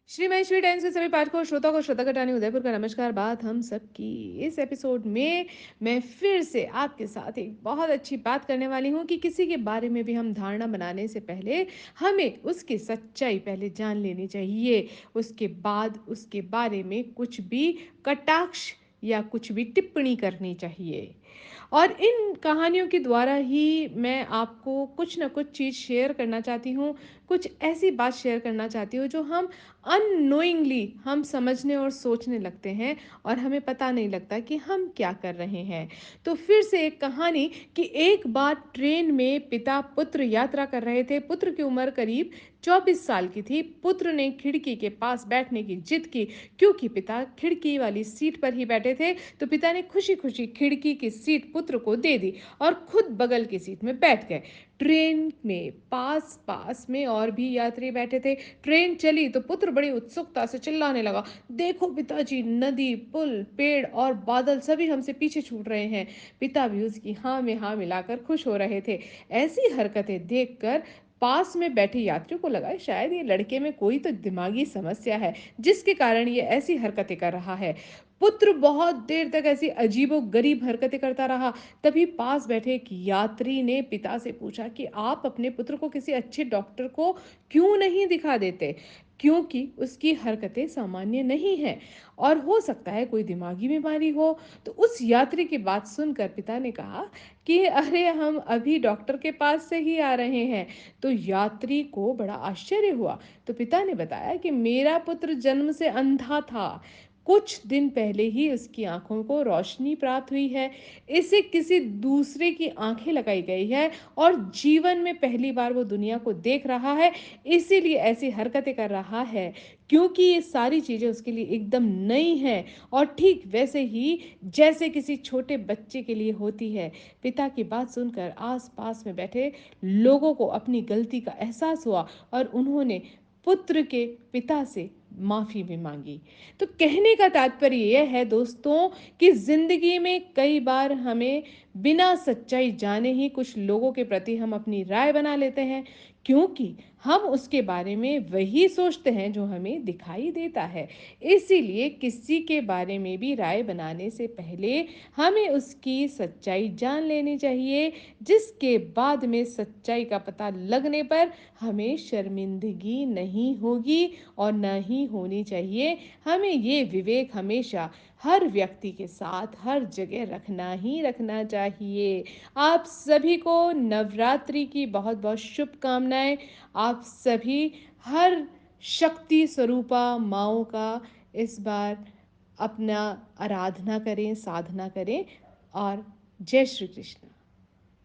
Shri Maheshwari times के सभी पाठकों और श्रोता को श्रद्धा कटानी उदयपुर का नमस्कार। बात हम सबकी इस एपिसोड में मैं फिर से आपके साथ एक बहुत अच्छी बात करने वाली हूँ कि किसी के बारे में भी हम धारणा बनाने से पहले हमें उसकी सच्चाई पहले जान लेनी चाहिए। उसके बाद उसके बारे में कुछ भी कटाक्ष या कुछ भी टिप्पणी करनी चाहिए। और इन कहानियों के द्वारा ही मैं आपको कुछ ना कुछ चीज़ शेयर करना चाहती हूँ, कुछ ऐसी बात शेयर करना चाहती हूँ जो हम अननोइंगली हम समझने और सोचने लगते हैं और हमें पता नहीं लगता कि हम क्या कर रहे हैं। तो फिर से एक कहानी कि एक बार ट्रेन में पिता पुत्र यात्रा कर रहे थे। पुत्र की उम्र करीब 24 साल की थी। पुत्र ने खिड़की के पास बैठने की जिद की क्योंकि पिता खिड़की वाली सीट पर ही बैठे थे। तो पिता ने खुशी-खुशी खिड़की की सीट पुत्र को दे दी और खुद बगल की सीट में बैठ गए। ट्रेन में पास-पास में और भी यात्री बैठे थे। ट्रेन चली तो पुत्र बड़ी उत्सुकता से चिल्लाने लगा, देखो पिताजी, नदी, पुल, पेड़ और बादल सभी हमसे पीछे छूट रहे हैं। पिता भी उसकी हाँ में हाँ मिलाकर खुश हो रहे थे। ऐसी हरकतें देखकर पास में बैठे यात्रियों को लगा शायद ये लड़के में कोई तो दिमागी समस्या है जिसके कारण ये ऐसी हरकतें कर रहा है। पुत्र बहुत देर तक ऐसी अजीबो-गरीब हरकतें करता रहा। तभी पास बैठे एक यात्री ने पिता से पूछा कि आप अपने पुत्र को किसी अच्छे डॉक्टर को क्यों नहीं दिखा देते? क्योंकि उसकी हरकतें सामान्य नहीं हैं और हो सकता है कोई दिमागी बीमारी हो। तो उस यात्री की बात सुनकर पिता ने कहा कि अरे हम अभी डॉक्टर के पास से ही आ रहे हैं। तो यात्री को बड़ा आश्चर्य हुआ। तो पिता ने बताया कि मेरा पुत्र जन्म से अंधा था। कुछ दिन पहले ही उसकी आँखों को रोशनी प्राप्त हुई है। इसे किसी दूसरे की आँखें लगाई गई है और जीवन में पहली बार वो दुनिया को देख रहा है, इसीलिए ऐसी हरकतें कर रहा है, क्योंकि ये सारी चीज़ें उसके लिए एकदम नई हैं और ठीक वैसे ही जैसे किसी छोटे बच्चे के लिए होती है। पिता की बात सुनकर आस-पास में बैठे लोगों को अपनी गलती का एहसास हुआ और उन्होंने पुत्र के पिता से माफ़ी भी माँगी। तो कहने का तात्पर्य ये है दोस्तों कि ज़िंदगी में कई बार हमें बिना सच्चाई जाने ही कुछ लोगों के प्रति हम अपनी राय बना लेते हैं, क्योंकि हम उसके बारे में वही सोचते हैं जो हमें दिखाई देता है। इसीलिए किसी के बारे में भी राय बनाने से पहले हमें उसकी सच्चाई जान लेनी चाहिए, जिसके बाद में सच्चाई का पता लगने पर हमें शर्मिंदगी नहीं होगी और ना ही होनी चाहिए। हमें ये विवेक हमेशा हर व्यक्ति के साथ हर जगह रखना ही रखना चाहिए। आप सभी को नवरात्रि की बहुत-बहुत शुभकामनाएँ। आप सभी हर शक्ति स्वरूपा माँओं का इस बार अपना आराधना करें, साधना करें और जय श्री कृष्ण।